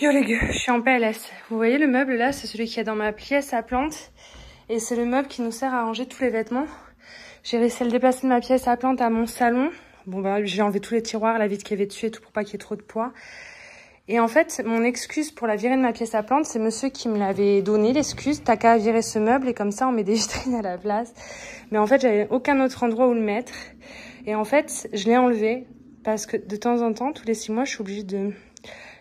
Yo les gars, je suis en PLS. Vous voyez le meuble là, c'est celui qui est dans ma pièce à plantes. Et c'est le meuble qui nous sert à ranger tous les vêtements. J'ai réussi à le déplacer de ma pièce à plantes à mon salon. Bon bah j'ai enlevé tous les tiroirs, la vitre qu'il y avait dessus et tout pour pas qu'il y ait trop de poids. Et en fait, mon excuse pour la virer de ma pièce à plantes, c'est monsieur qui me l'avait donné l'excuse. T'as qu'à virer ce meuble et comme ça on met des vitrines à la place. Mais en fait, j'avais aucun autre endroit où le mettre. Et en fait, je l'ai enlevé parce que de temps en temps, tous les 6 mois, je suis obligée de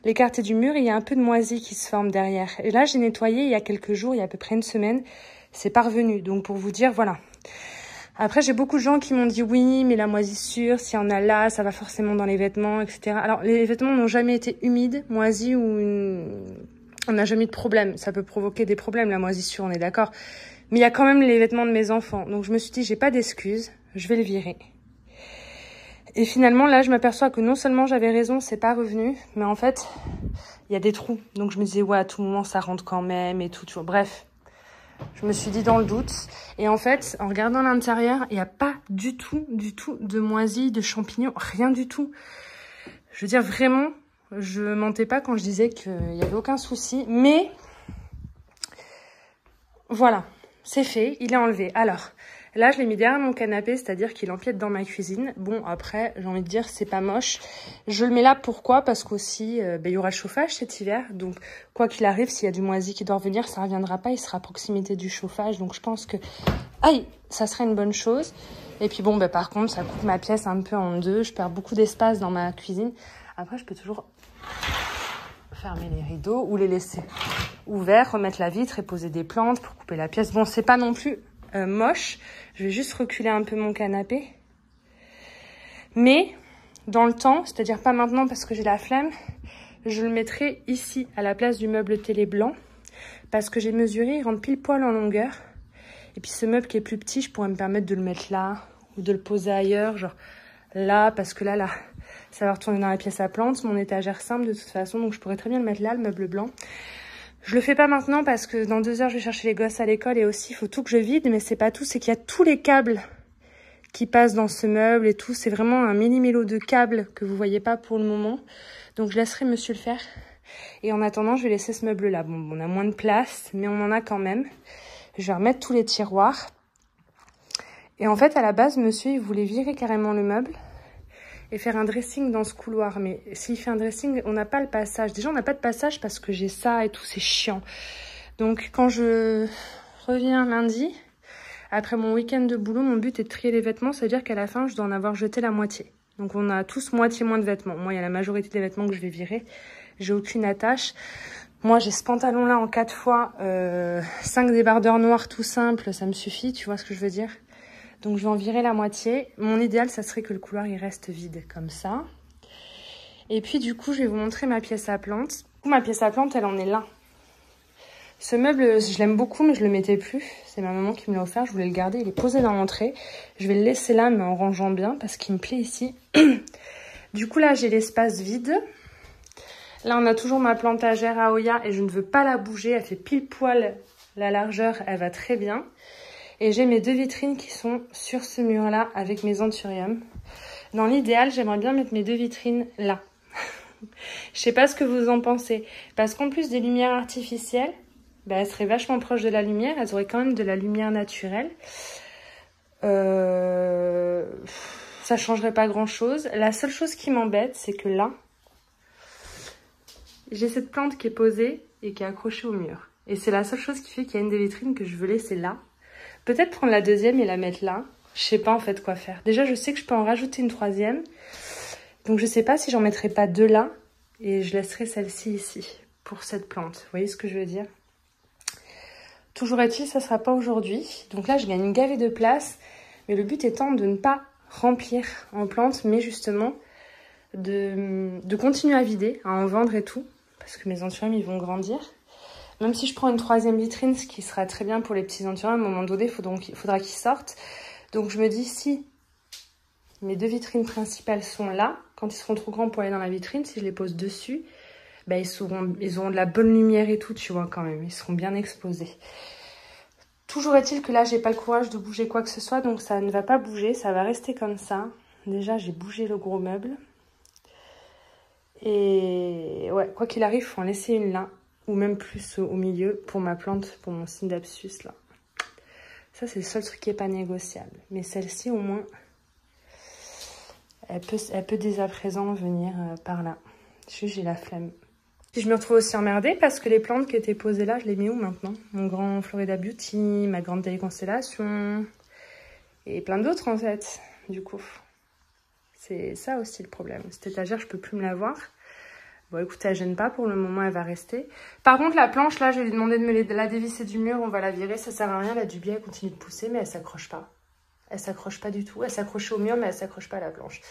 l'écarter du mur et il y a un peu de moisie qui se forme derrière. Et là, j'ai nettoyé il y a quelques jours, il y a à peu près une semaine. C'est parvenu. Donc, pour vous dire, voilà. Après, j'ai beaucoup de gens qui m'ont dit oui, mais la moisissure, s'il y en a là, ça va forcément dans les vêtements, etc. Alors, les vêtements n'ont jamais été humides, moisis on n'a jamais eu de problème. Ça peut provoquer des problèmes, la moisissure, on est d'accord. Mais il y a quand même les vêtements de mes enfants. Donc, je me suis dit, j'ai pas d'excuses, je vais le virer. Et finalement, là, je m'aperçois que non seulement j'avais raison, c'est pas revenu, mais en fait, il y a des trous. Donc, je me disais, ouais, à tout moment, ça rentre quand même et tout, tu vois. Bref, je me suis dit dans le doute. Et en fait, en regardant l'intérieur, il n'y a pas du tout de moisis, de champignons, rien du tout. Je veux dire, vraiment, je mentais pas quand je disais qu'il n'y avait aucun souci. Mais, voilà, c'est fait, il est enlevé. Alors, là, je l'ai mis derrière mon canapé, c'est-à-dire qu'il empiète dans ma cuisine. Bon, après, j'ai envie de dire, c'est pas moche. Je le mets là, pourquoi? Parce qu'aussi, il y aura le chauffage cet hiver. Donc, quoi qu'il arrive, s'il y a du moisi qui doit revenir, ça reviendra pas. Il sera à proximité du chauffage. Donc, je pense que, aïe, ça serait une bonne chose. Et puis, bon, par contre, ça coupe ma pièce un peu en deux. Je perds beaucoup d'espace dans ma cuisine. Après, je peux toujours fermer les rideaux ou les laisser ouverts, remettre la vitre et poser des plantes pour couper la pièce. Bon, c'est pas non plus moche. Je vais juste reculer un peu mon canapé. Mais, dans le temps, c'est-à-dire pas maintenant parce que j'ai la flemme, je le mettrai ici, à la place du meuble télé blanc. Parce que j'ai mesuré, il rentre pile poil en longueur. Et puis ce meuble qui est plus petit, je pourrais me permettre de le mettre là, ou de le poser ailleurs, genre là, parce que là, ça va retourner dans la pièce à plantes, mon étagère simple de toute façon, donc je pourrais très bien le mettre là, le meuble blanc. Je le fais pas maintenant parce que dans 2 heures, je vais chercher les gosses à l'école et aussi, il faut tout que je vide, mais c'est pas tout, c'est qu'il y a tous les câbles qui passent dans ce meuble et tout. C'est vraiment un mini-mélo de câbles que vous voyez pas pour le moment. Donc, je laisserai monsieur le faire. Et en attendant, je vais laisser ce meuble-là. Bon, on a moins de place, mais on en a quand même. Je vais remettre tous les tiroirs. Et en fait, à la base, monsieur, il voulait virer carrément le meuble et faire un dressing dans ce couloir. Mais s'il fait un dressing, on n'a pas le passage. Déjà, on n'a pas de passage parce que j'ai ça et tout, c'est chiant. Donc, quand je reviens lundi, après mon week-end de boulot, mon but est de trier les vêtements. Ça veut dire qu'à la fin, je dois en avoir jeté la moitié. Donc, on a tous moitié moins de vêtements. Moi, il y a la majorité des vêtements que je vais virer. J'ai aucune attache. Moi, j'ai ce pantalon-là en 4 fois. 5 débardeurs noirs tout simples, ça me suffit. Tu vois ce que je veux dire? Donc, je vais en virer la moitié. Mon idéal, ça serait que le couloir, il reste vide, comme ça. Et puis, du coup, je vais vous montrer ma pièce à plantes. Du coup, ma pièce à plantes, elle en est là. Ce meuble, je l'aime beaucoup, mais je le mettais plus. C'est ma maman qui me l'a offert, je voulais le garder. Il est posé dans l'entrée. Je vais le laisser là, mais en rangeant bien, parce qu'il me plaît ici. Du coup, là, j'ai l'espace vide. Là, on a toujours ma plantagère Aoya et je ne veux pas la bouger. Elle fait pile poil la largeur, elle va très bien. Et j'ai mes 2 vitrines qui sont sur ce mur-là avec mes anthuriums. Dans l'idéal, j'aimerais bien mettre mes 2 vitrines là. Je sais pas ce que vous en pensez. Parce qu'en plus des lumières artificielles, elles seraient vachement proches de la lumière. Elles auraient quand même de la lumière naturelle. Ça changerait pas grand-chose. La seule chose qui m'embête, c'est que là, j'ai cette plante qui est posée et qui est accrochée au mur. Et c'est la seule chose qui fait qu'il y a une des vitrines que je veux laisser là. Peut-être prendre la deuxième et la mettre là. Je sais pas en fait quoi faire. Déjà, je sais que je peux en rajouter une 3e. Donc, je sais pas si j'en mettrai pas 2 là. Et je laisserai celle-ci ici pour cette plante. Vous voyez ce que je veux dire? Toujours est-il, ça sera pas aujourd'hui. Donc là, je gagne une gavée de place. Mais le but étant de ne pas remplir en plantes, mais justement de continuer à vider, à en vendre et tout. Parce que mes anthuriums, ils vont grandir. Même si je prends une 3e vitrine, ce qui sera très bien pour les petits anthuriums, à un moment donné, il faudra qu'ils sortent. Donc je me dis, si mes 2 vitrines principales sont là, quand ils seront trop grands pour aller dans la vitrine, si je les pose dessus, ils auront de la bonne lumière et tout, tu vois, quand même. Ils seront bien exposés. Toujours est-il que là, j'ai pas le courage de bouger quoi que ce soit, donc ça ne va pas bouger, ça va rester comme ça. Déjà, j'ai bougé le gros meuble. Et ouais, quoi qu'il arrive, il faut en laisser une là, ou même plus au milieu pour ma plante, pour mon Scindapsus là. Ça, c'est le seul truc qui n'est pas négociable. Mais celle-ci, au moins, elle peut dès à présent venir par là. Juste, j'ai la flemme. Puis je me retrouve aussi emmerdée parce que les plantes qui étaient posées là, je les mets où maintenant? Mon grand Florida Beauty, ma grande téléconstellation et plein d'autres en fait, du coup. C'est ça aussi le problème. Cette étagère, je peux plus me la voir. Bon, écoutez, elle gêne pas. Pour le moment, elle va rester. Par contre, la planche, là, je vais lui demander de la dévisser du mur. On va la virer. Ça sert à rien. La dubier, elle continue de pousser, mais elle s'accroche pas. Elle s'accroche pas du tout. Elle s'accroche au mur, mais elle s'accroche pas à la planche.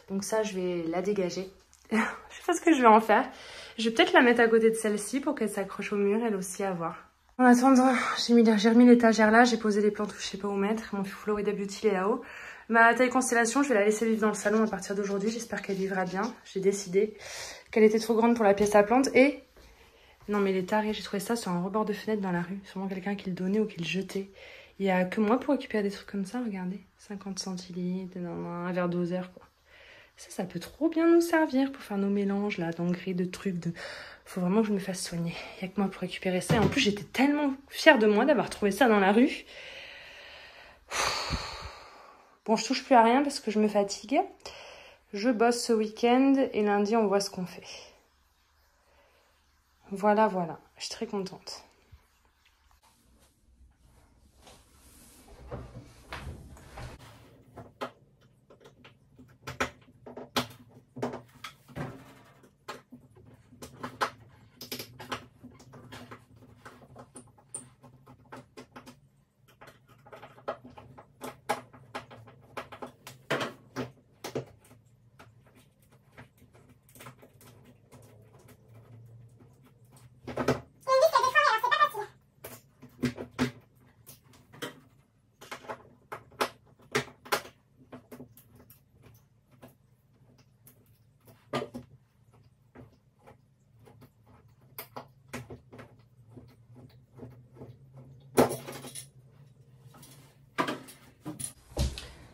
Donc ça, je vais la dégager. Je sais pas ce que je vais en faire. Je vais peut-être la mettre à côté de celle-ci pour qu'elle s'accroche au mur, elle aussi, à voir. En attendant, j'ai remis l'étagère là. J'ai posé les plantes où je sais pas où mettre. Mon Florida Beauty est là-haut. Ma taille constellation, je vais la laisser vivre dans le salon à partir d'aujourd'hui. J'espère qu'elle vivra bien. J'ai décidé qu'elle était trop grande pour la pièce à plantes. Et non, mais les tarés, j'ai trouvé ça sur un rebord de fenêtre dans la rue. Sûrement quelqu'un qui le donnait ou qui le jetait. Il n'y a que moi pour récupérer des trucs comme ça, regardez. 50 centilitres, un verre doseur, quoi. Ça peut trop bien nous servir pour faire nos mélanges, là, d'engrais, de trucs. Faut vraiment que je me fasse soigner. Il n'y a que moi pour récupérer ça. Et en plus, j'étais tellement fière de moi d'avoir trouvé ça dans la rue. Bon, je touche plus à rien parce que je me fatigue. Je bosse ce week-end et lundi, on voit ce qu'on fait. Voilà. Je suis très contente.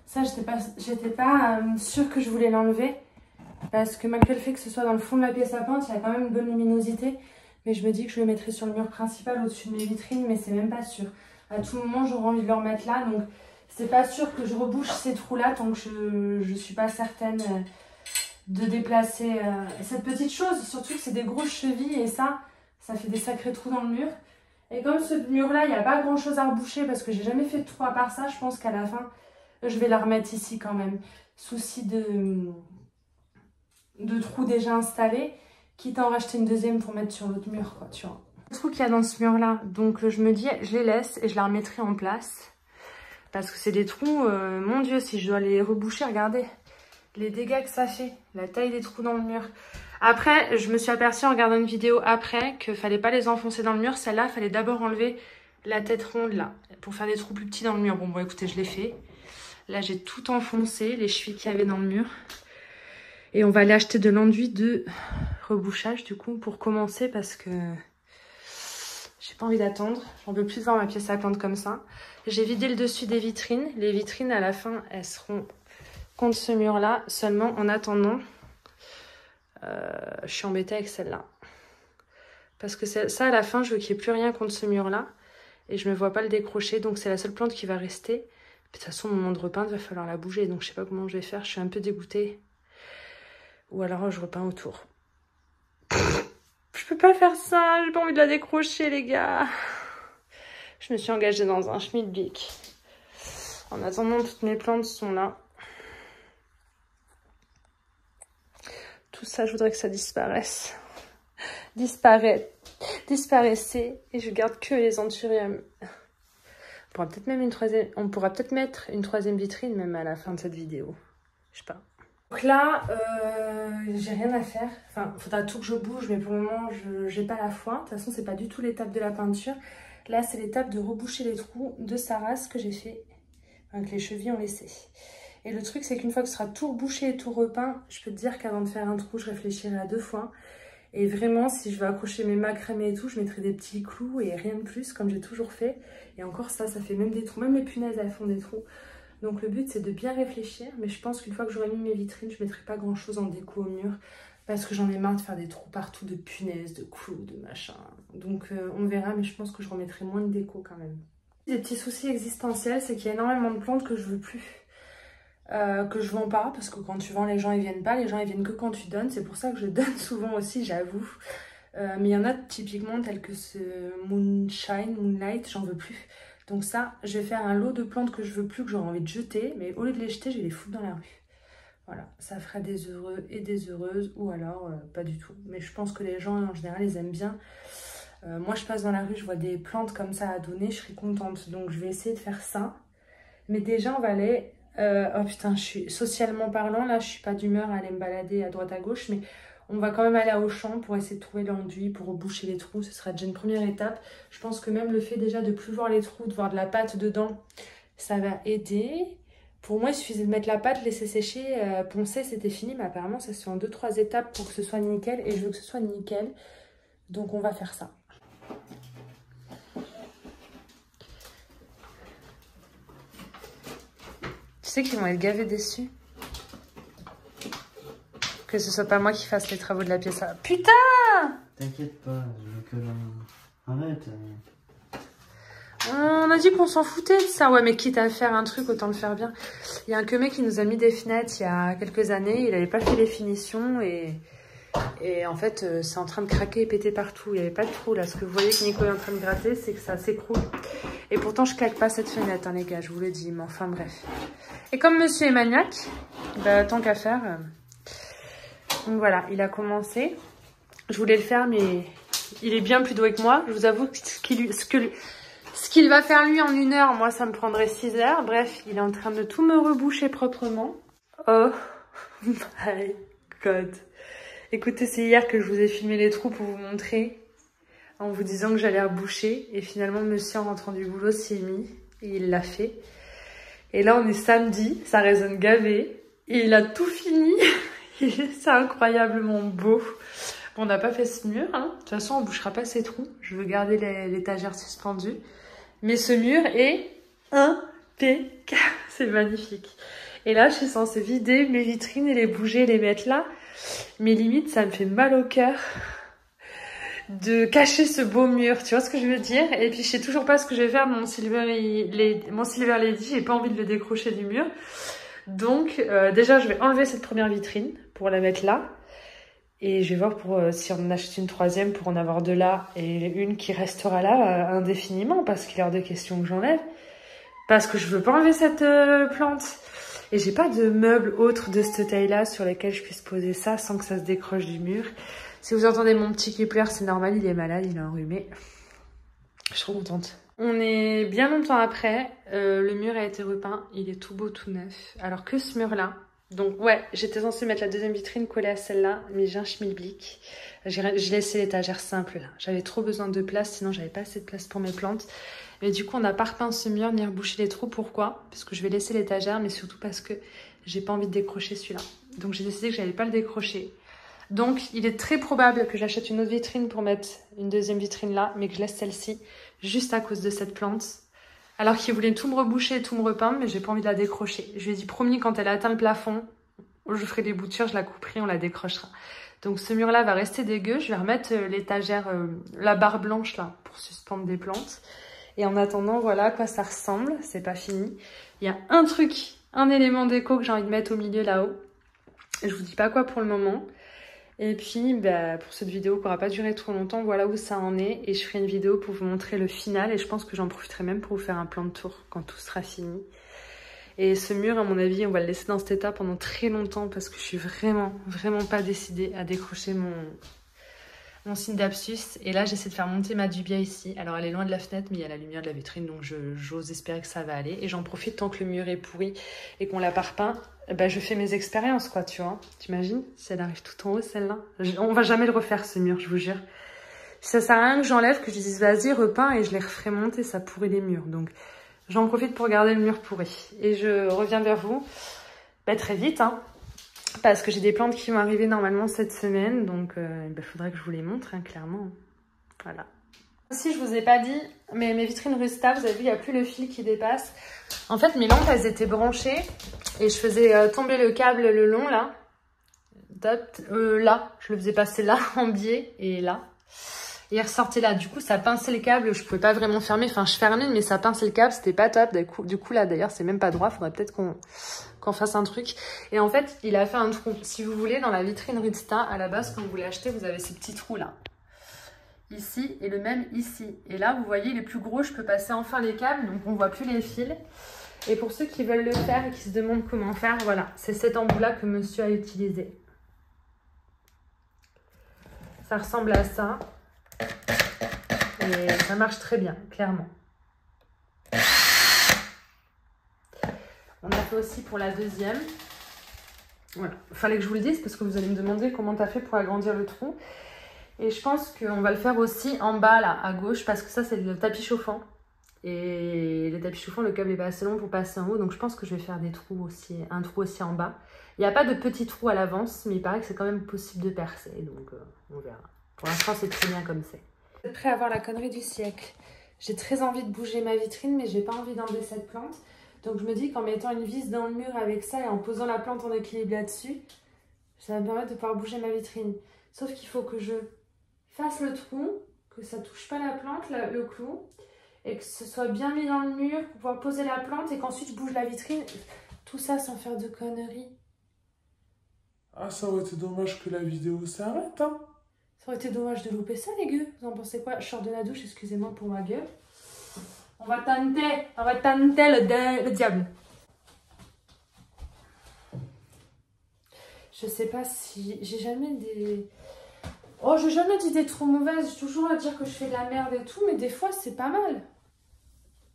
Ça, j'étais pas sûre que je voulais l'enlever. Parce que malgré le fait que ce soit dans le fond de la pièce à plantes, il y a quand même une bonne luminosité. Mais je me dis que je le mettrai sur le mur principal au-dessus de mes vitrines, mais c'est même pas sûr. À tout moment, j'aurai envie de le remettre là. Donc, c'est pas sûr que je rebouche ces trous-là tant que je suis pas certaine de déplacer cette petite chose. Surtout que c'est des grosses chevilles et ça fait des sacrés trous dans le mur. Et comme ce mur-là, il n'y a pas grand-chose à reboucher parce que j'ai jamais fait de trou à part ça, je pense qu'à la fin, je vais la remettre ici quand même. Souci de trous déjà installés, quitte à en racheter une deuxième pour mettre sur l'autre mur, quoi, tu vois. Le trou qu'il y a dans ce mur-là, donc je me dis, je les laisse et je la remettrai en place. Parce que c'est des trous, mon Dieu, si je dois les reboucher, regardez les dégâts que ça fait, la taille des trous dans le mur. Après, je me suis aperçue en regardant une vidéo après qu'il fallait pas les enfoncer dans le mur. Celle-là, il fallait d'abord enlever la tête ronde là, pour faire des trous plus petits dans le mur. Bon, écoutez, je l'ai fait. Là, j'ai tout enfoncé, les chevilles qu'il y avait dans le mur. Et on va aller acheter de l'enduit de rebouchage, du coup, pour commencer, parce que j'ai pas envie d'attendre. J'en peux plus voir ma pièce à plantes comme ça. J'ai vidé le dessus des vitrines. Les vitrines, à la fin, elles seront contre ce mur-là. Seulement, en attendant, je suis embêtée avec celle-là. Parce que ça, à la fin, je veux qu'il n'y ait plus rien contre ce mur-là. Et je ne me vois pas le décrocher, donc c'est la seule plante qui va rester. De toute façon, au moment de repeindre, il va falloir la bouger. Donc, je sais pas comment je vais faire. Je suis un peu dégoûtée. Ou alors, je repeins autour. Je peux pas faire ça. J'ai pas envie de la décrocher, les gars. Je me suis engagée dans un schmilblick. En attendant, toutes mes plantes sont là. Tout ça, je voudrais que ça disparaisse. Disparaissez. Et je garde que les anthuriums. On pourra peut-être mettre une troisième vitrine même à la fin de cette vidéo. Je sais pas. Donc là, j'ai rien à faire. Enfin, il faudra tout que je bouge, mais pour le moment, j'ai pas la foi. De toute façon, c'est pas du tout l'étape de la peinture. Là, c'est l'étape de reboucher les trous de sa race que j'ai fait. Enfin, que les chevilles ont laissé. Et le truc, c'est qu'une fois que ce sera tout rebouché et tout repeint, je peux te dire qu'avant de faire un trou, je réfléchirai à 2 fois. Et vraiment, si je veux accrocher mes macramés et tout, je mettrai des petits clous et rien de plus, comme j'ai toujours fait. Et encore ça fait même des trous. Même les punaises, elles font des trous. Donc le but, c'est de bien réfléchir. Mais je pense qu'une fois que j'aurai mis mes vitrines, je ne mettrai pas grand-chose en déco au mur. Parce que j'en ai marre de faire des trous partout, de punaises, de clous, de machin. Donc on verra, mais je pense que je remettrai moins de déco quand même. Des petits soucis existentiels, c'est qu'il y a énormément de plantes que je veux plus. Que je vends pas, parce que quand tu vends, les gens ils viennent pas. Les gens ils viennent que quand tu donnes. C'est pour ça que je donne souvent aussi, j'avoue. Mais il y en a typiquement tels que ce Moonlight, j'en veux plus. Donc ça, je vais faire un lot de plantes que je veux plus, que j'aurais envie de jeter. Mais au lieu de les jeter, je vais les foutre dans la rue. Voilà, ça fera des heureux et des heureuses, ou alors pas du tout. Mais je pense que les gens en général, ils aiment bien. Moi, je passe dans la rue, je vois des plantes comme ça à donner, je serais contente. Donc je vais essayer de faire ça. Mais déjà, on va aller... oh putain, je suis socialement parlant, là, je suis pas d'humeur à aller me balader à droite à gauche, mais on va quand même aller à Auchan pour essayer de trouver l'enduit, pour boucher les trous. Ce sera déjà une première étape. Je pense que même le fait déjà de plus voir les trous, de voir de la pâte dedans, ça va aider. Pour moi, il suffisait de mettre la pâte, laisser sécher, poncer, c'était fini. Mais apparemment, ça se fait en 2-3 étapes pour que ce soit nickel. Et je veux que ce soit nickel. Donc, on va faire ça. Tu sais qu'ils vont être gavés déçus. Que ce soit pas moi qui fasse les travaux de la pièce. Putain! T'inquiète pas, je veux que l'on... Arrête. On a dit qu'on s'en foutait de ça. Ouais, mais quitte à faire un truc, autant le faire bien. Il y a un mec qui nous a mis des fenêtres il y a quelques années. Il n'avait pas fait les finitions et en fait, c'est en train de craquer et péter partout. Il n'y avait pas de trou là. Ce que vous voyez que Nico est en train de gratter, c'est que ça s'écroule. Et pourtant, je claque pas cette fenêtre, hein, les gars, je vous le dis. Mais enfin, bref. Et comme monsieur est maniaque, bah, tant qu'à faire... Donc voilà, il a commencé. Je voulais le faire, mais il est bien plus doué que moi. Je vous avoue que ce qu'il va faire lui en 1 heure, moi ça me prendrait 6 heures. Bref, il est en train de tout me reboucher proprement. Oh my god. Écoutez, c'est hier que je vous ai filmé les trous pour vous montrer, en vous disant que j'allais reboucher. Et finalement, monsieur en rentrant du boulot s'y est mis et il l'a fait. Et là, on est samedi, ça résonne gavé. Et il a tout fini. C'est incroyablement beau. Bon, on n'a pas fait ce mur, hein. De toute façon, on ne bouchera pas ces trous. Je veux garder l'étagère suspendue. Mais ce mur est impeccable. C'est magnifique. Et là, je suis censée vider mes vitrines et les bouger, les mettre là. Mais limite, ça me fait mal au cœur de cacher ce beau mur. Tu vois ce que je veux dire? Et puis, je sais toujours pas ce que je vais faire de mon Silver Lady. J'ai pas envie de le décrocher du mur. Donc, déjà, je vais enlever cette première vitrine pour la mettre là. Et je vais voir pour si on en achète une 3e pour en avoir 2 là et une qui restera là indéfiniment parce qu'il est hors de question que j'enlève. Parce que je veux pas enlever cette plante. Et j'ai pas de meubles autres de cette taille-là sur lesquels je puisse poser ça sans que ça se décroche du mur. Si vous entendez mon petit qui pleure, c'est normal, il est malade, il est enrhumé. Je suis trop contente. On est bien longtemps après, le mur a été repeint, il est tout beau, tout neuf. Alors que ce mur-là, donc ouais, j'étais censée mettre la 2e vitrine collée à celle-là, mais j'ai un schmilblick. J'ai laissé l'étagère simple là. J'avais trop besoin de place, sinon j'avais pas assez de place pour mes plantes. Mais du coup, on n'a pas repeint ce mur ni rebouché les trous. Pourquoi? Parce que je vais laisser l'étagère, mais surtout parce que j'ai pas envie de décrocher celui-là. Donc j'ai décidé que j'allais pas le décrocher. Donc il est très probable que j'achète une autre vitrine pour mettre une 2e vitrine là, mais que je laisse celle-ci juste à cause de cette plante. Alors qu'il voulait tout me reboucher et tout me repeindre, mais j'ai pas envie de la décrocher. Je lui ai dit promis, quand elle a atteint le plafond, je ferai des boutures, je la couperai, on la décrochera. Donc ce mur-là va rester dégueu. Je vais remettre l'étagère, la barre blanche là, pour suspendre des plantes. Et en attendant, voilà à quoi ça ressemble. C'est pas fini. Il y a un truc, un élément déco que j'ai envie de mettre au milieu là-haut. Je vous dis pas quoi pour le moment. Et puis, bah, pour cette vidéo qui n'aura pas duré trop longtemps, voilà où ça en est. Et je ferai une vidéo pour vous montrer le final. Et je pense que j'en profiterai même pour vous faire un plan de tour quand tout sera fini. Et ce mur, à mon avis, on va le laisser dans cet état pendant très longtemps parce que je suis vraiment, vraiment pas décidée à décrocher mon signe d'abscisse. Et là, j'essaie de faire monter ma dubia ici. Alors, elle est loin de la fenêtre, mais il y a la lumière de la vitrine, donc j'ose espérer que ça va aller. Et j'en profite tant que le mur est pourri et qu'on l'a pas repeint. Bah, je fais mes expériences, quoi, tu vois. T'imagines si elle arrive tout en haut, celle-là? On va jamais le refaire, ce mur, je vous jure. Ça sert à rien que j'enlève, que je dise vas-y, repeins, et je les referai monter, ça pourrit les murs. Donc, j'en profite pour garder le mur pourri. Et je reviens vers vous bah, très vite, hein. Parce que j'ai des plantes qui vont arriver normalement cette semaine. Donc, il faudrait que je vous les montre, hein, clairement. Voilà. Si je vous ai pas dit, mais mes vitrines Rusta, vous avez vu, il n'y a plus le fil qui dépasse. En fait, mes lampes, elles étaient branchées. Et je faisais tomber le câble le long, là. Là, je le faisais passer là en biais et là. Et il ressortait là. Du coup, ça pinçait le câble. Je pouvais pas vraiment fermer. Enfin, je fermais, mais ça pinçait le câble. C'était pas top. Du coup, là, d'ailleurs, c'est même pas droit. Faudrait peut-être qu'on fasse un truc. Et en fait, il a fait un trou. Si vous voulez, dans la vitrine Rudsta, à la base, quand vous l'achetez, vous avez ces petits trous là. Ici et le même ici. Et là, vous voyez, il est plus gros. Je peux passer enfin les câbles. Donc, on voit plus les fils. Et pour ceux qui veulent le faire et qui se demandent comment faire, voilà. C'est cet embout-là que monsieur a utilisé. Ça ressemble à ça. Et ça marche très bien, clairement. On a fait aussi pour la deuxième. Voilà. Fallait que je vous le dise parce que vous allez me demander comment tu as fait pour agrandir le trou. Et je pense qu'on va le faire aussi en bas, là, à gauche, parce que ça, c'est le tapis chauffant. Et le tapis chauffant, le câble est pas assez long pour passer en haut. Donc, je pense que je vais faire des trous aussi, un trou aussi en bas. Il n'y a pas de petit trou à l'avance, mais il paraît que c'est quand même possible de percer. Donc, on verra. Pour l'instant, c'est très bien comme c'est. Vous êtes prêts à voir la connerie du siècle? J'ai très envie de bouger ma vitrine, mais j'ai pas envie d'enlever cette plante. Donc je me dis qu'en mettant une vis dans le mur avec ça et en posant la plante en équilibre là-dessus, ça va me permettre de pouvoir bouger ma vitrine. Sauf qu'il faut que je fasse le trou, que ça touche pas la plante, le clou, et que ce soit bien mis dans le mur pour pouvoir poser la plante et qu'ensuite je bouge la vitrine. Tout ça sans faire de conneries. Ah, ça aurait été dommage que la vidéo s'arrête, hein. Ça aurait été dommage de louper ça, les gueux. Vous en pensez quoi? Je sors de la douche, excusez-moi pour ma gueule. On va tenter le diable. Je sais pas si... J'ai jamais des... Oh, j'ai jamais dit des trop mauvaises. J'ai toujours à dire que je fais de la merde et tout, mais des fois, c'est pas mal.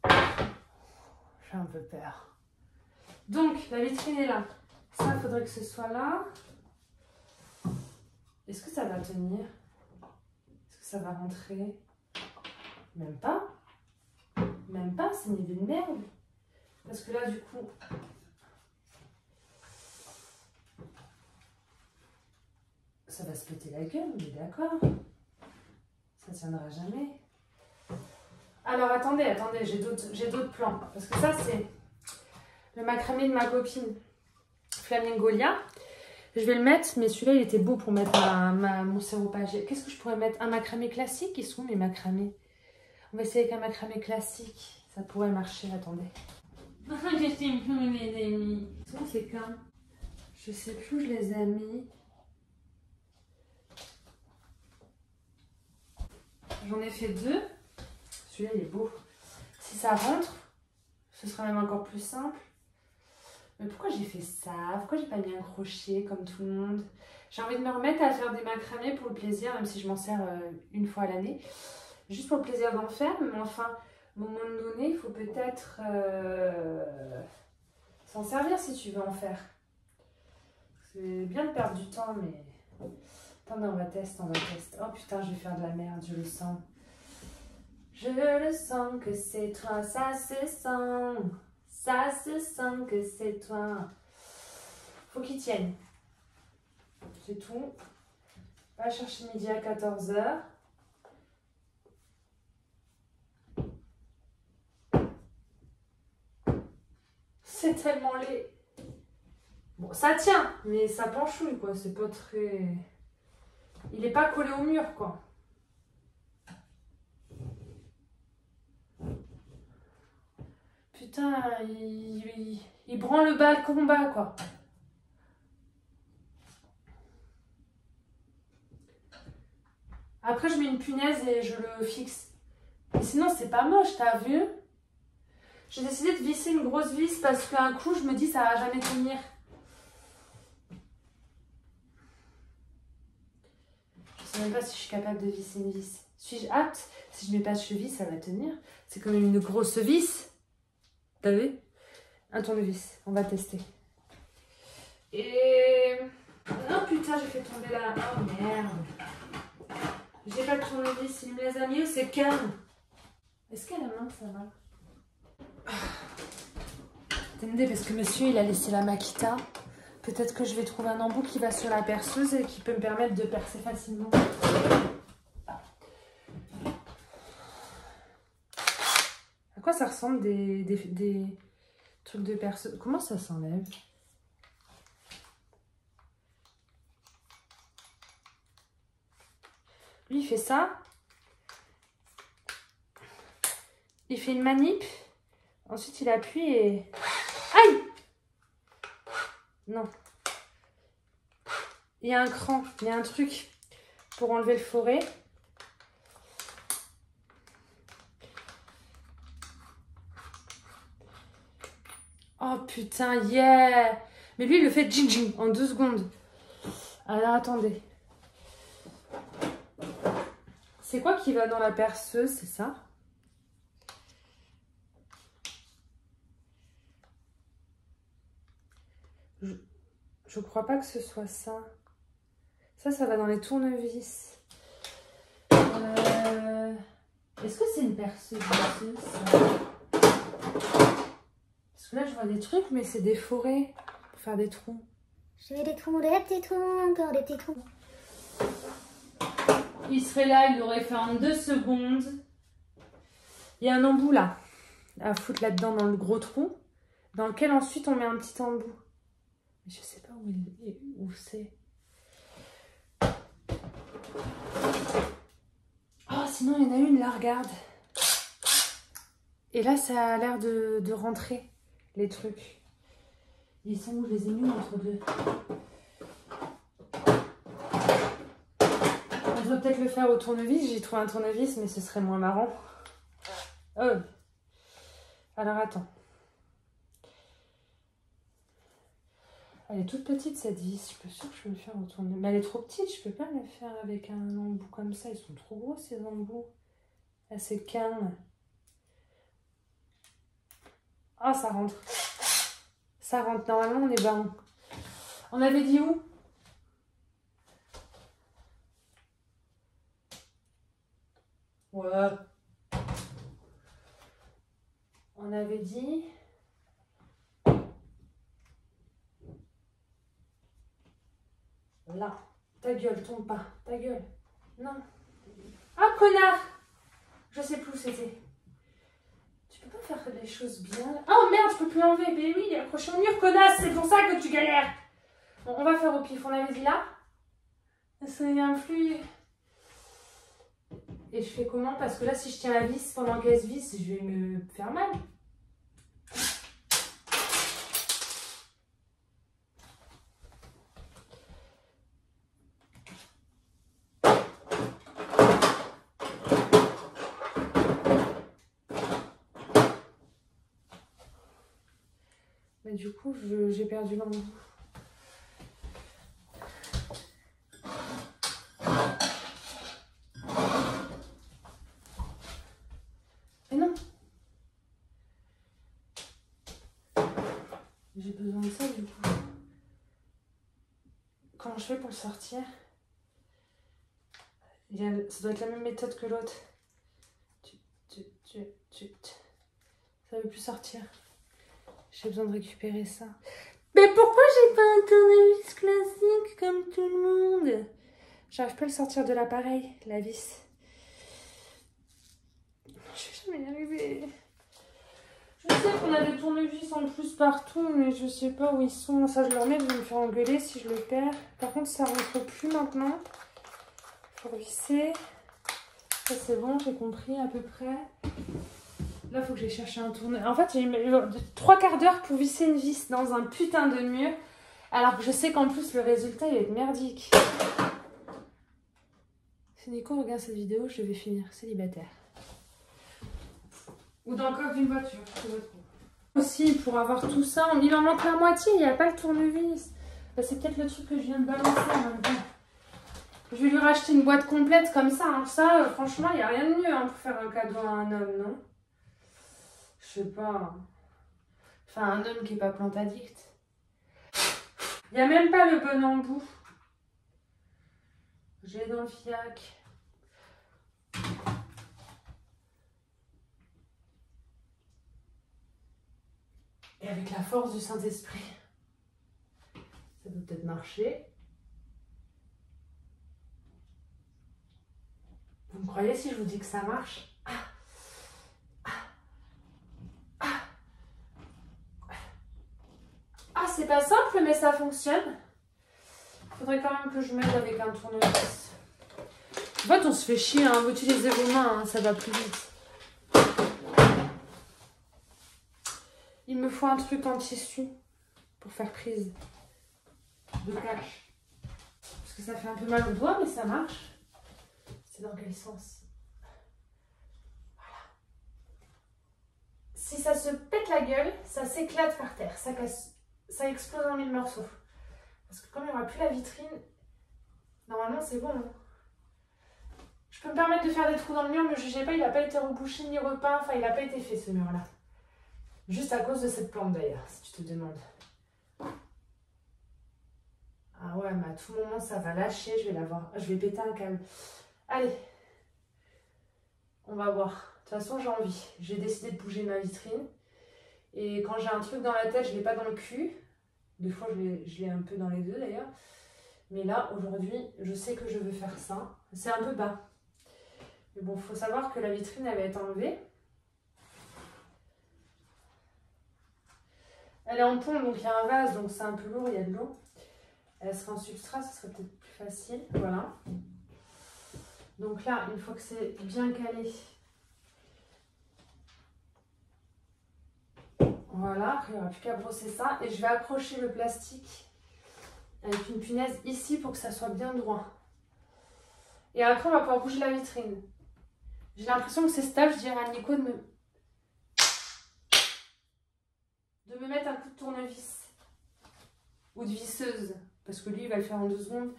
J'ai un peu peur. Donc, la vitrine est là. Ça, il faudrait que ce soit là. Est-ce que ça va tenir? Est-ce que ça va rentrer? Même pas. Même pas, c'est une idée de merde. Parce que là, du coup... Ça va se péter la gueule, on est d'accord. Ça tiendra jamais. Alors, attendez, j'ai d'autres plans. Parce que ça, c'est le macramé de ma copine Flamingolia. Je vais le mettre, mais celui-là, il était beau pour mettre mon séropage. Qu'est-ce que je pourrais mettre? Un macramé classique? Ils sont où mes macramés? On va essayer avec un macramé classique. Ça pourrait marcher, attendez. Je sais plus où je les ai mis. C'est quand? Je sais plus où je les ai mis. J'en ai fait deux. Celui-là, il est beau. Si ça rentre, ce sera même encore plus simple. Mais pourquoi j'ai fait ça? Pourquoi j'ai pas mis un crochet comme tout le monde? J'ai envie de me remettre à faire des macramés pour le plaisir, même si je m'en sers une fois à l'année. Juste pour le plaisir d'en faire, mais enfin, à un moment donné, il faut peut-être s'en servir si tu veux en faire. C'est bien de perdre du temps, mais... Attendez, on va tester. Oh putain, je vais faire de la merde, je le sens. Je le sens que c'est toi, ça se sent. Ça se sent que c'est toi. Faut qu'il tienne. C'est tout. Va chercher midi à 14 h. C'est tellement laid. Bon, ça tient, mais ça penchouille, quoi. C'est pas très... Il est pas collé au mur, quoi. Putain, il branle le bas le combat, quoi. Après, je mets une punaise et je le fixe. Mais sinon, c'est pas moche, t'as vu? J'ai décidé de visser une grosse vis parce qu'un coup, je me dis ça va jamais tenir. Je sais même pas si je suis capable de visser une vis. Suis-je apte? Si je mets pas de cheville, ça va tenir. C'est quand même une grosse vis. T'as vu? Un tournevis. On va tester. Et... Oh putain, j'ai fait tomber la... Oh merde. J'ai pas de tournevis. Il me les a mis où? C'est calme. Est-ce qu'à la main, ça va? Attendez, parce que monsieur, il a laissé la Makita. Peut-être que je vais trouver un embout qui va sur la perceuse et qui peut me permettre de percer facilement. À quoi ça ressemble des trucs de perceuse? Comment ça s'enlève? il fait ça. Il fait une manip. Ensuite, il appuie et... Aïe! Non. Il y a un cran, il y a un truc pour enlever le forêt. Oh putain, yeah! Mais lui, il le fait djing en 2 secondes. Alors, attendez. C'est quoi qui va dans la perceuse, c'est ça? Je crois pas que ce soit ça. Ça va dans les tournevis. Est-ce que c'est une perceuse ça? Parce que là, je vois des trucs, mais c'est des forêts pour faire des trous. J'ai des petits trous, encore des petits trous. Il serait là, il l'aurait fait en 2 secondes. Il y a un embout là, à foutre là-dedans dans le gros trou, dans lequel ensuite on met un petit embout. Mais je sais pas où c'est. Oh, sinon il y en a une là, regarde. Et là, ça a l'air de rentrer, les trucs. Ils sont où? Je les ai mis entre deux. On devrait peut-être le faire au tournevis. J'ai trouvé un tournevis, mais ce serait moins marrant. Oh. Alors, attends. Elle est toute petite, cette vis. Je suis pas sûre que je peux le faire au tournevis. Mais elle est trop petite. Je peux pas le faire avec un embout comme ça. Ils sont trop gros, ces embouts. Là, c'est calme. Ah, ça rentre. Ça rentre. Normalement, on est bon. On avait dit où? Ouais. On avait dit... Là. Ta gueule, tombe pas. Ta gueule. Non. Ah, connard! Je sais plus où c'était. Tu peux pas faire les choses bien. Oh merde, je peux plus enlever. Mais oui, il est accroché au mur, connasse. C'est pour ça que tu galères. Bon, on va faire au pif. On avait dit là. Ça influe. Et je fais comment? Parce que là, si je tiens la vis pendant qu'elle se visse, je vais me faire mal. Mais du coup, j'ai perdu l'embout. Mais non. J'ai besoin de ça du coup. Comment je fais pour le sortir? Ça doit être la même méthode que l'autre. Ça veut plus sortir. J'ai besoin de récupérer ça. Mais pourquoi j'ai pas un tournevis classique comme tout le monde? J'arrive pas à le sortir de l'appareil, la vis. Je vais jamais y arriver. Je sais qu'on a des tournevis en plus partout, mais je sais pas où ils sont. Ça, je le remets, je vais me faire engueuler si je le perds. Par contre, ça rentre plus maintenant. Faut revisser. Ça, c'est bon, j'ai compris à peu près. Là, il faut que j'aille chercher un tournevis. En fait, j'ai mis 3 quarts d'heure pour visser une vis dans un putain de mur. Alors que je sais qu'en plus, le résultat, il va être merdique. Si Nico regarde cette vidéo, je vais finir célibataire. Ou dans le coffre d'une voiture. Aussi, pour avoir tout ça, il en manque la moitié. Il n'y a pas le tournevis. Bah, c'est peut-être le truc que je viens de balancer en même temps. Je vais lui racheter une boîte complète comme ça. Hein. Ça, franchement, il n'y a rien de mieux hein, pour faire un cadeau à un homme, non? Je sais pas. Enfin, un homme qui n'est pas plante addict. Il n'y a même pas le bon embout. J'ai dans le fiac. Et avec la force du Saint-Esprit, ça peut peut-être marcher. Vous me croyez si je vous dis que ça marche? Ah, c'est pas simple, mais ça fonctionne. Faudrait quand même que je m'aide avec un tournevis. En fait, on se fait chier, hein. Vous utilisez vos mains, hein, ça va plus vite. Il me faut un truc en tissu pour faire prise de cache. Parce que ça fait un peu mal au doigt, mais ça marche. C'est dans quel sens? Voilà. Si ça se pète la gueule, ça s'éclate par terre. Ça casse, ça explose en mille morceaux. Parce que comme il n'y aura plus la vitrine, normalement c'est bon. Hein. Je peux me permettre de faire des trous dans le mur, mais ne jugez pas, il n'a pas été rebouché ni repeint. Enfin, il n'a pas été fait ce mur-là. Juste à cause de cette plante d'ailleurs, si tu te demandes. Ah ouais, mais à tout moment ça va lâcher, je vais l'avoir. Je vais péter un câble. Allez, on va voir. De toute façon, j'ai envie. J'ai décidé de bouger ma vitrine. Et quand j'ai un truc dans la tête, je ne l'ai pas dans le cul. Des fois, je l'ai un peu dans les deux d'ailleurs. Mais là, aujourd'hui, je sais que je veux faire ça. C'est un peu bas. Mais bon, il faut savoir que la vitrine, elle va être enlevée. Elle est en pont, donc il y a un vase, donc c'est un peu lourd, il y a de l'eau. Elle serait en substrat, ce serait peut-être plus facile. Voilà. Donc là, une fois que c'est bien calé, voilà, il n'y aura plus qu'à brosser ça. Et je vais accrocher le plastique avec une punaise ici pour que ça soit bien droit. Et après, on va pouvoir bouger la vitrine. J'ai l'impression que c'est stable, je dirais à Nico de me mettre un coup de tournevis ou de visseuse, parce que lui il va le faire en 2 secondes,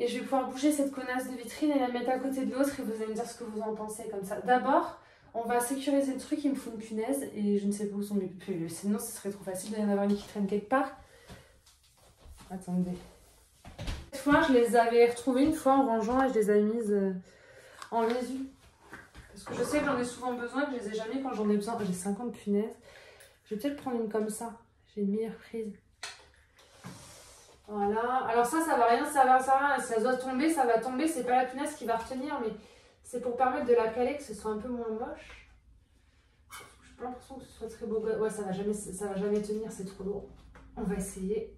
et je vais pouvoir bouger cette connasse de vitrine et la mettre à côté de l'autre et vous allez me dire ce que vous en pensez comme ça. D'abord on va sécuriser le truc, il me faut une punaise et je ne sais pas où sont mes pulls, sinon ce serait trop facile d'en avoir une qui traîne quelque part. Attendez, cette fois je les avais retrouvées une fois en rangeant et je les avais mises en résu, parce que je sais que j'en ai souvent besoin et que je les ai jamais quand j'en ai besoin. J'ai 50 punaises. Je vais peut-être prendre une comme ça. J'ai une meilleure prise. Voilà. Alors ça va rien, ça va. Ça doit tomber, ça va tomber. C'est pas la punaise qui va retenir, mais c'est pour permettre de la caler, que ce soit un peu moins moche. J'ai pas l'impression que ce soit très beau. Ouais, ça va jamais tenir, c'est trop lourd. On va essayer.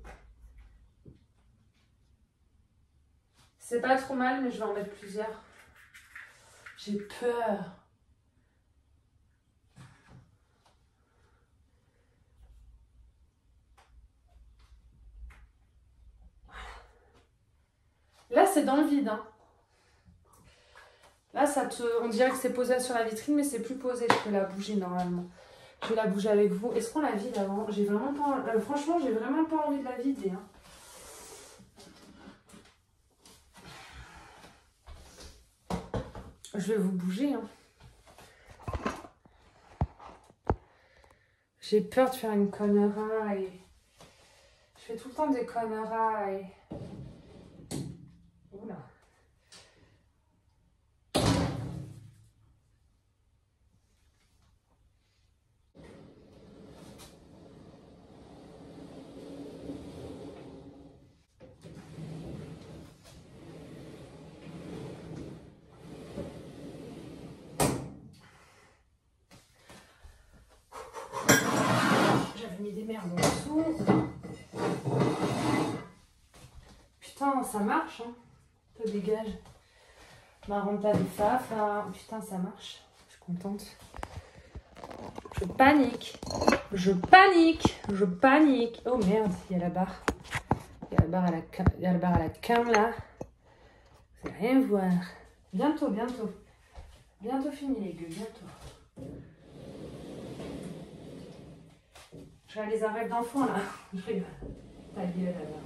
C'est pas trop mal, mais je vais en mettre plusieurs. J'ai peur. Là, c'est dans le vide. Hein. Là, on dirait que c'est posé sur la vitrine, mais c'est plus posé. Je peux la bouger normalement. Je vais la bouger avec vous. Est-ce qu'on la vide avant? J'ai vraiment pas... franchement, j'ai vraiment pas envie de la vider. Hein. Je vais vous bouger. Hein. J'ai peur de faire une connerie. Je fais tout le temps des conneries. Oula. J'avais mis des merdes en dessous. Putain, ça marche, hein. Ça dégage. Ma renta de faf. Putain, ça marche. Je suis contente. Je panique. Je panique. Je panique. Oh merde, il y a la barre. Il y a la barre à la cam là. Vous allez rien voir. Bientôt, bientôt. Bientôt fini les gueux, bientôt. Je vais les arrêter d'enfants là. Je rigole. Ta gueule là.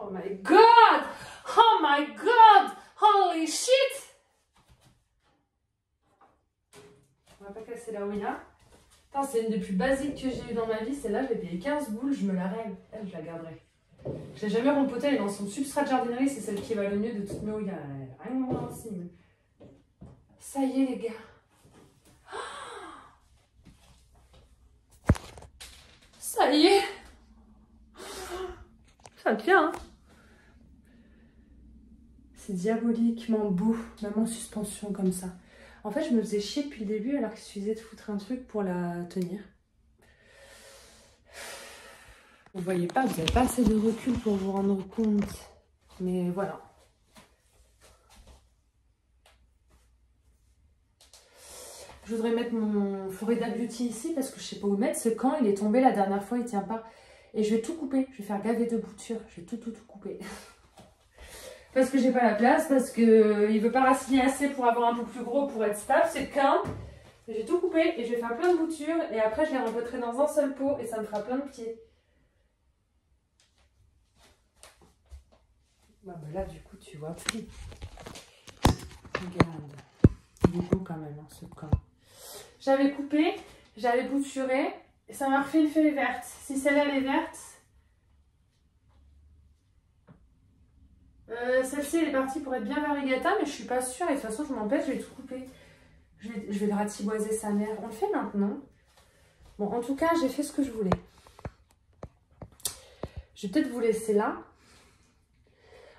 Oh my god! Oh my god! Holy shit! On va pas casser la ouïa. C'est une des plus basiques que j'ai eu dans ma vie. Celle-là, je l'ai payée 15 boules. Je me la rêve. Elle, je la garderai. Je l'ai jamais rempotée. Elle est dans son substrat de jardinerie. C'est celle qui va le mieux de toutes mes ouïas. Rien de moins ainsi. Ça y est, les gars. Ça y est. Ça tient, hein. C'est diaboliquement beau, même en suspension comme ça. En fait, je me faisais chier depuis le début alors qu'il suffisait de foutre un truc pour la tenir. Vous voyez pas, vous n'avez pas assez de recul pour vous rendre compte. Mais voilà. Je voudrais mettre mon Florida Beauty ici parce que je sais pas où le mettre. Ce camp, il est tombé la dernière fois, il tient pas. Et je vais tout couper. Je vais faire gaver de boutures. Je vais tout couper. Parce que j'ai pas la place, parce que il veut pas raciner assez pour avoir un peu plus gros pour être stable. C'est le camp. J'ai tout coupé et je vais faire plein de boutures. Et après, je les rempoterai dans un seul pot et ça me fera plein de pieds. Bah, là, du coup, tu vois plus. Regarde. Il est beau quand même, hein, ce camp. J'avais coupé, j'avais bouturé, et ça m'a refait une feuille verte. Si celle-là elle est verte, celle-ci elle est partie pour être bien variegata, mais je suis pas sûre. Et de toute façon, je m'empêche, je vais tout couper. Je vais le ratiboiser sa mère. On le fait maintenant. Bon, en tout cas, j'ai fait ce que je voulais. Je vais peut-être vous laisser là.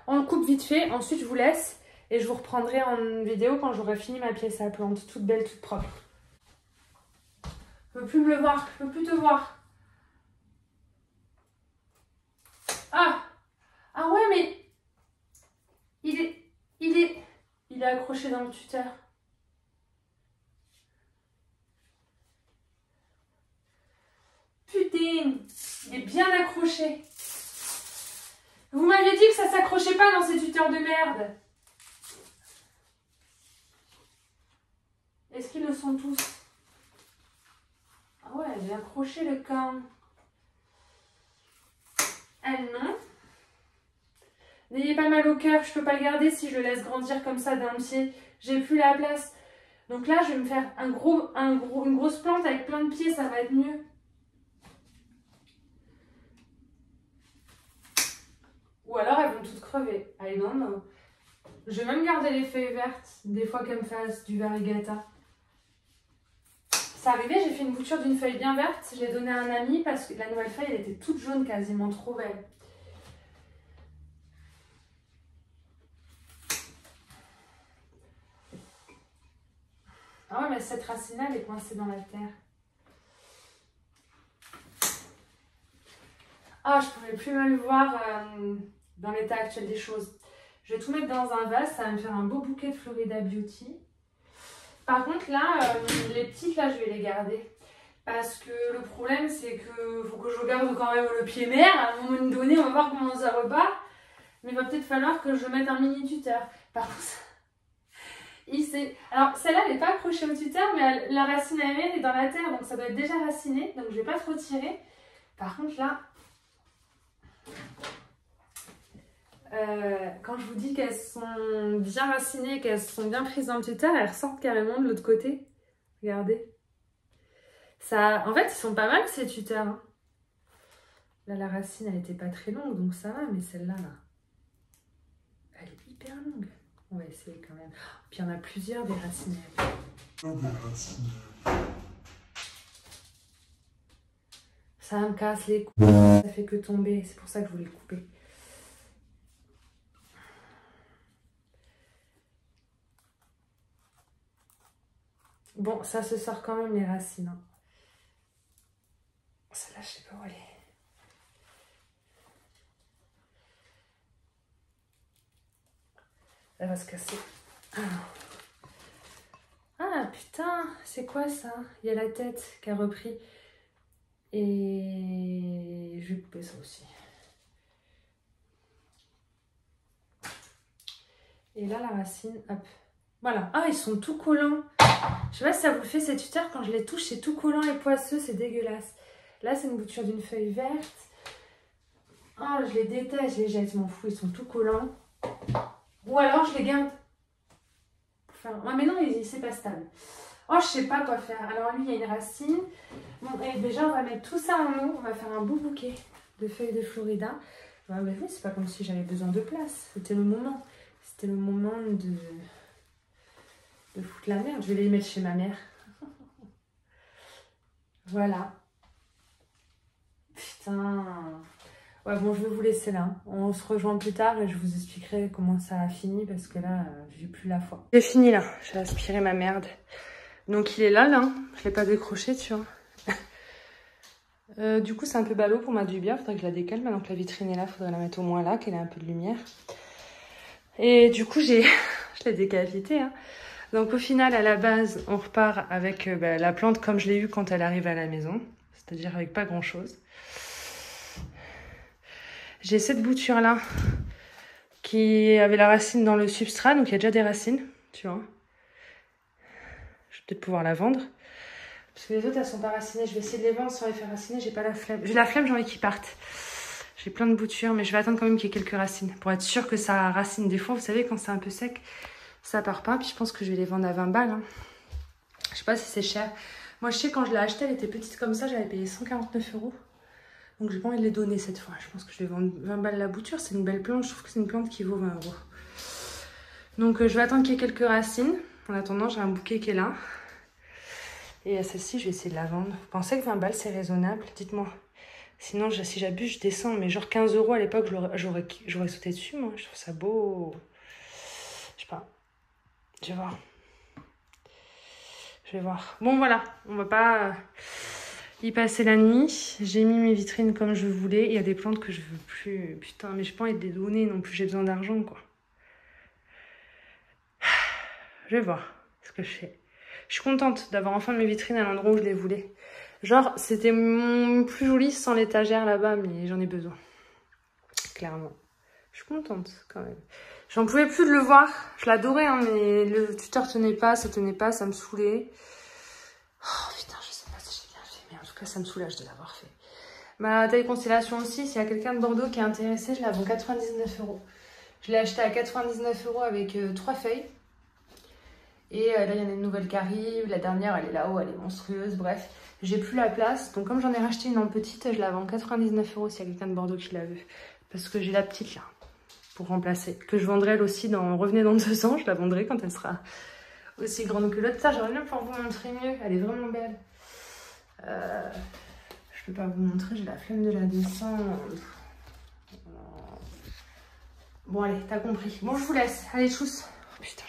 On le coupe vite fait, ensuite je vous laisse. Et je vous reprendrai en vidéo quand j'aurai fini ma pièce à plante, toute belle, toute propre. Je ne peux plus me le voir, je ne peux plus te voir. Ah! Ah ouais, mais il est accroché dans le tuteur. Putain, il est bien accroché. Vous m'aviez dit que ça s'accrochait pas dans ces tuteurs de merde. Est-ce qu'ils le sont tous? Ah ouais, elle est accrochée le camp. Elle non. N'ayez pas mal au cœur, je peux pas le garder si je le laisse grandir comme ça d'un pied. J'ai plus la place. Donc là, je vais me faire une grosse plante avec plein de pieds, ça va être mieux. Ou alors elles vont toutes crever. I don't know. Je vais même garder les feuilles vertes, des fois qu'elles me fassent du variegata. C'est arrivé, j'ai fait une bouture d'une feuille bien verte, je l'ai donnée à un ami parce que la nouvelle feuille, elle était toute jaune, quasiment trop belle. Ah ouais, mais cette racine-là, elle est coincée dans la terre. Ah, je ne pouvais plus me le voir dans l'état actuel des choses. Je vais tout mettre dans un vase, ça va me faire un beau bouquet de Florida Beauty. Par contre, là, les petites, là, je vais les garder. Parce que le problème, c'est que faut que je garde quand même le pied mère. À un moment donné, on va voir comment ça repart. Mais il va peut-être falloir que je mette un mini tuteur. Par contre, alors, celle-là, elle n'est pas accrochée au tuteur, mais la racine elle est dans la terre. Donc, ça doit être déjà raciné. Donc, je ne vais pas trop tirer. Par contre, là... quand je vous dis qu'elles sont bien racinées, qu'elles sont bien prises dans le tuteur, elles ressortent carrément de l'autre côté. Regardez. Ça, en fait, ils sont pas mal ces tuteurs. Hein. Là, la racine, elle était pas très longue, donc ça va. Mais celle-là, là, elle est hyper longue. On va essayer quand même. Puis il y en a plusieurs des racines. Ça me casse les couilles. Ça fait que tomber. C'est pour ça que je voulais le couper. Bon, ça se sort quand même les racines. Hein. Celle-là, je sais pas où elle est. Elle va se casser. Ah putain, c'est quoi ça? Il y a la tête qui a repris. Et je vais couper ça aussi. Et là, la racine, hop. Voilà. Ah, ils sont tout collants. Je sais pas si ça vous fait ces tuteurs, quand je les touche, c'est tout collant et poisseux, c'est dégueulasse. Là, c'est une bouture d'une feuille verte. Ah, je les déteste, je les jette, je m'en fous, ils sont tout collants. Ou alors, je les garde. Enfin, ah, mais non, c'est pas stable. Oh, je sais pas quoi faire. Alors, lui, il y a une racine. Bon, et déjà, on va mettre tout ça en eau. On va faire un beau bouquet de feuilles de Florida. Ouais, mais oui, c'est pas comme si j'avais besoin de place. C'était le moment. C'était le moment de foutre la merde. Je vais les mettre chez ma mère. Voilà. Putain. Ouais, bon, je vais vous laisser là. On se rejoint plus tard et je vous expliquerai comment ça a fini parce que là, j'ai plus la foi. J'ai fini là. J'ai aspiré ma merde. Donc, il est là, là. Je l'ai pas décroché, tu vois. Du coup, c'est un peu ballot pour ma Dubia. Faudrait que je la décale. Maintenant que la vitrine est là, faudrait la mettre au moins là, qu'elle ait un peu de lumière. Et du coup, je l'ai décapitée. Hein. Donc au final, à la base, on repart avec la plante comme je l'ai eue quand elle arrive à la maison. C'est-à-dire avec pas grand-chose. J'ai cette bouture-là qui avait la racine dans le substrat. Donc il y a déjà des racines, tu vois. Je vais peut-être pouvoir la vendre. Parce que les autres, elles sont pas racinées. Je vais essayer de les vendre sans les faire raciner. J'ai pas la flemme. J'ai la flemme, j'ai envie qu'ils partent. J'ai plein de boutures, mais je vais attendre quand même qu'il y ait quelques racines. Pour être sûr que ça racine. Des fois, vous savez, quand c'est un peu sec, ça part pas. Puis je pense que je vais les vendre à 20 balles. Hein. Je sais pas si c'est cher. Moi, je sais, quand je l'ai achetée, elle était petite comme ça. J'avais payé 149 €. Donc, j'ai pas envie de les donner cette fois. Je pense que je vais vendre 20 balles la bouture. C'est une belle plante. Je trouve que c'est une plante qui vaut 20 €. Donc, je vais attendre qu'il y ait quelques racines. En attendant, j'ai un bouquet qui est là. Et celle-ci, je vais essayer de la vendre. Vous pensez que 20 balles, c'est raisonnable? Dites-moi. Sinon, si j'abuse, je descends. Mais genre 15 € à l'époque, j'aurais sauté dessus, moi. Je trouve ça beau. Je sais pas. Je vais voir. Je vais voir. Bon, voilà. On va pas y passer la nuit. J'ai mis mes vitrines comme je voulais. Il y a des plantes que je veux plus. Putain, mais j'ai pas envie de les donner non plus. J'ai besoin d'argent, quoi. Je vais voir ce que je fais. Je suis contente d'avoir enfin mes vitrines à l'endroit où je les voulais. Genre, c'était plus joli sans l'étagère là-bas, mais j'en ai besoin. Clairement. Je suis contente quand même. J'en pouvais plus de le voir. Je l'adorais, hein, mais le tuteur tenait pas, ça me saoulait. Oh putain, je sais pas si j'ai bien fait, mais en tout cas, ça me soulage de l'avoir fait. Ma taille constellation aussi, s'il y a quelqu'un de Bordeaux qui est intéressé, je la vends 99 €. Je l'ai acheté à 99 € avec 3 feuilles. Et là, il y en a une nouvelle qui arrive. La dernière, elle est là-haut, elle est monstrueuse. Bref, j'ai plus la place. Donc, comme j'en ai racheté une en petite, je la vends 99 € s'il y a quelqu'un de Bordeaux qui la veut. Parce que j'ai la petite là, pour remplacer. Que je vendrai elle aussi revenez dans 2 ans. Je la vendrai quand elle sera aussi grande que l'autre. Ça, j'aurais bien pouvoir vous montrer mieux. Elle est vraiment belle. Je peux pas vous montrer, j'ai la flemme de la descendre. Bon, allez, t'as compris. Bon, je vous laisse. Allez, tchuss. Oh, putain,